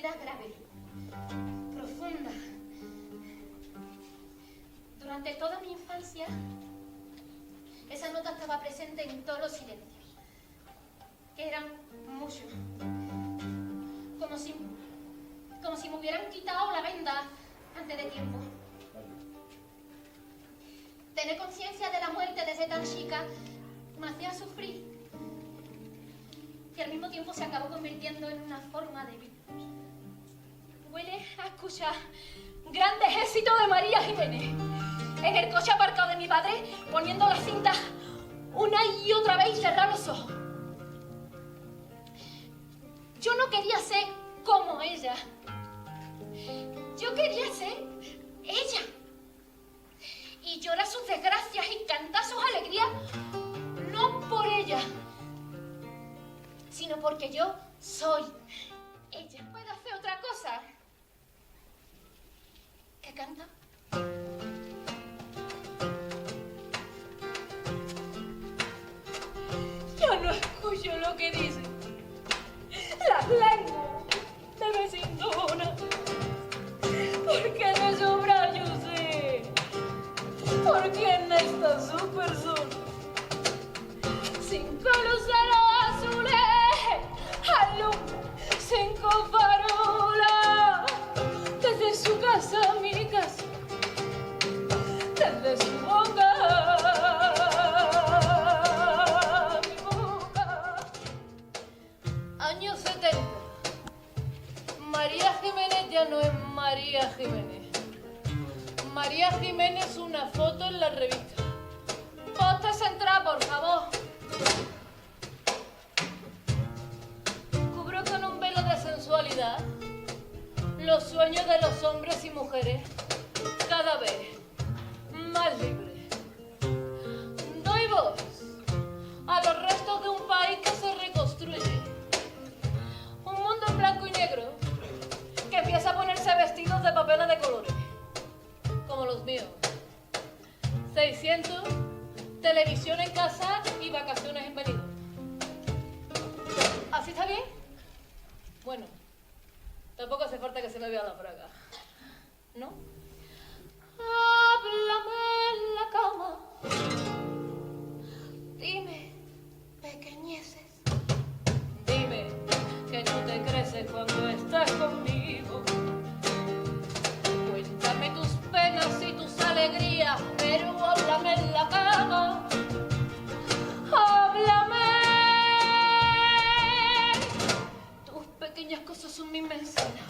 herida grave, profunda. Durante toda mi infancia, esa nota estaba presente en todos los silencios, que eran muchos. Como si me hubieran quitado la venda antes de tiempo. Tener conciencia de la muerte desde tan chica me hacía sufrir, y al mismo tiempo se acabó convirtiendo en una forma de vida. Huele a escuchar grandes éxitos de María Jiménez en el coche aparcado de mi padre, poniendo la cinta una y otra vez y cerrar los ojos. Yo no quería ser como ella. Yo quería ser ella. Y llorar sus desgracias y cantar sus alegrías, no por ella, sino porque yo soy ella. ¿Puedo hacer otra cosa? ¿Qué canta? Yo no escucho lo que dice. Las lenguas de mi cintura. Porque de sobra yo sé. Porque en esta su persona. Cinco luceros azules alumbran, cinco farolas. Desde su casa a mi casa. Desde su boca. Años 70. María Jiménez ya no es María Jiménez. María Jiménez, una foto en la revista. Ponte centrada, por favor. Cubro con un velo de sensualidad los sueños de los hombres y mujeres, cada vez más libres. Doy voz a los restos de un país que se reconstruye. Un mundo en blanco y negro que empieza a ponerse vestidos de papeles de colores, como los míos. 600, televisión en casa y vacaciones en Benidorm. ¿Así está bien? Bueno, tampoco hace falta que se me vea la braga, ¿no? Háblame en la cama. Dime pequeñeces. Dime que no te creces cuando estás conmigo. Cuéntame tus penas y tus alegrías, pero háblame en la cama. Háblame. Tus pequeñas cosas son mi medicina.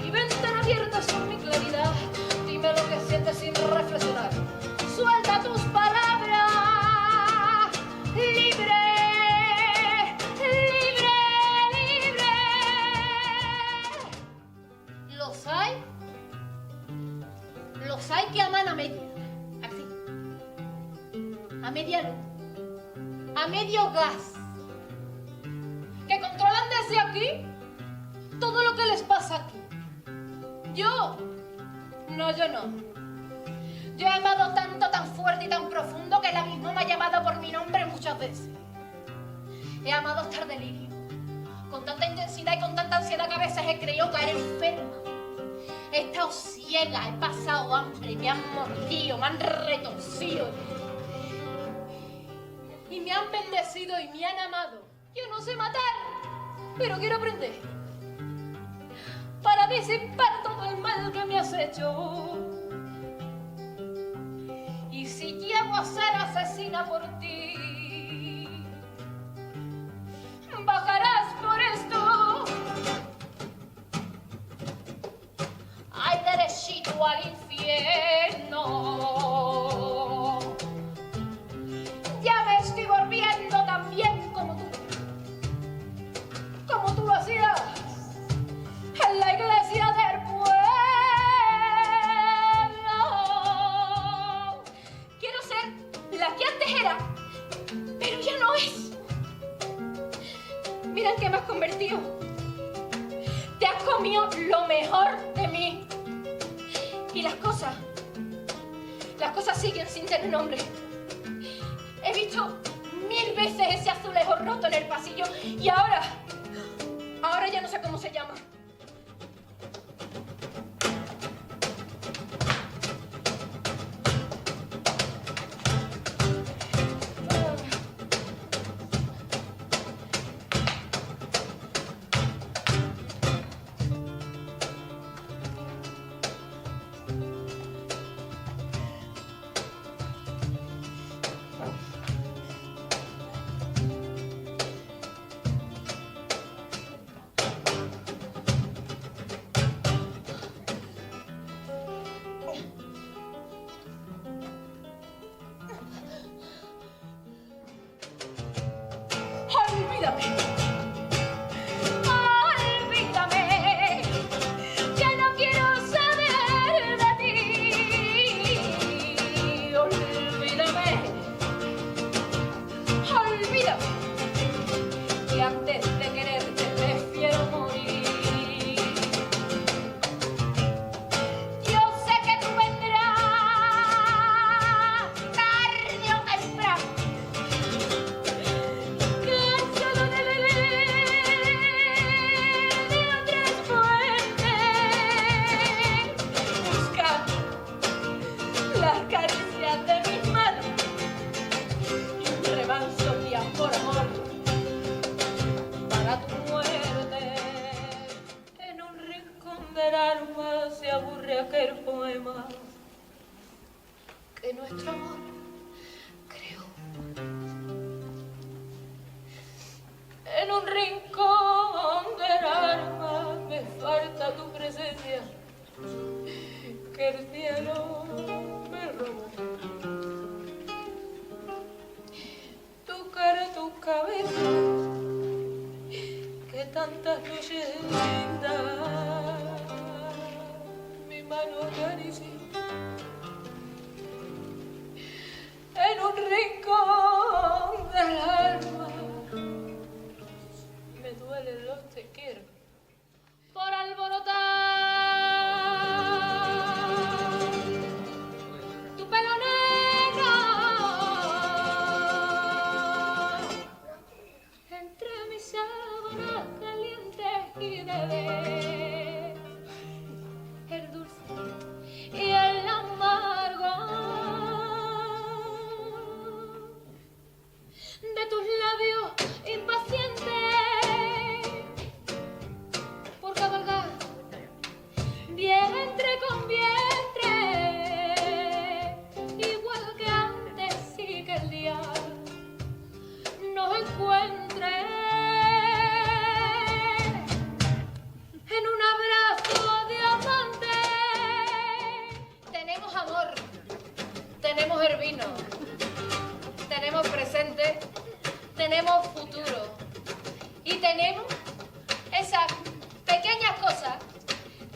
Mi ventana abierta son mi claridad. Dime lo que sientes sin reflexionar. Suelta tus palabras. Libre, libre, libre. Los hay que aman a media. Así. A media luz. A medio gas. Que controlan desde aquí todo lo que les pasa aquí. Yo no. Yo he amado tanto, tan fuerte y tan profundo que el abismo me ha llamado por mi nombre muchas veces. He amado estar delirio, con tanta intensidad y con tanta ansiedad que a veces he creído caer enferma. He estado ciega, he pasado hambre, me han mordido, me han retorcido. Y me han bendecido y me han amado. Yo no sé matar, pero quiero aprender. Para disipar todo el mal que me has hecho. Y si llego a ser asesina por ti, bajarás por esto. Ay, derechito al infierno. Ya me estoy volviendo tan bien como tú lo hacías en la iglesia del pueblo. Quiero ser la que antes era, pero ya no es. Mira en qué me has convertido. Te has comido lo mejor de mí. Y las cosas siguen sin tener nombre. He visto 1000 veces ese azulejo roto en el pasillo y ahora ya no sé cómo se llama. nuestro amor creó. En un rincón del alma me falta tu presencia, que el cielo me robó. Tu cara, tu cabeza, que tantas noches lindas mi mano acaricia. En un rincón del alma me duelen los te quiero por alborotar tu pelo negro entre mis sábanas calientes y bebé el dulce y el amargo de tus labios impacientes por cabalgar vientre con vientre, igual que antes y que el día nos encuentre en un abrazo de amante. Tenemos amor, tenemos el vino, tenemos presente, tenemos futuro y tenemos esas pequeñas cosas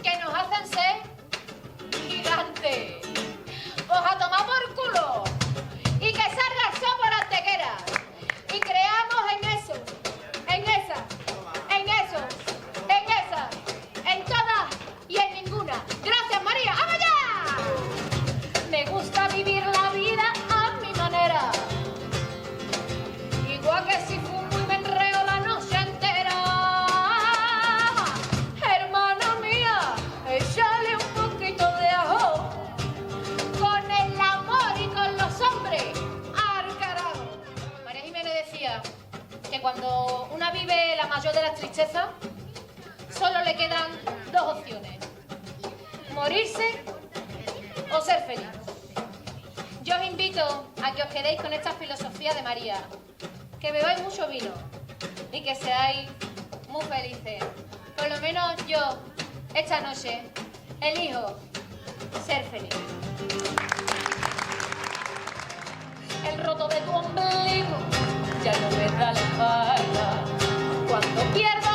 que nos hacen ser gigantes. Pues a tomar por culo y que salga el sol por Antequera y creamos en eso, en esa, en eso, en esa, en todas y en ninguna. Gracias, María. ¡Vamos allá! Me gusta vivir la vida a mi manera. Igual que si fumo y me enreo la noche entera. Hermana mía, échale un poquito de ajo. Con el amor y con los hombres, al carajo. María Jiménez decía que cuando una vive la mayor de las tristezas, solo le quedan dos opciones: morirse o ser feliz. Yo os invito a que os quedéis con esta filosofía de María, que bebáis mucho vino y que seáis muy felices. Por lo menos yo, esta noche, elijo ser feliz. El roto de tu ombligo ya no me da la espalda cuando pierdo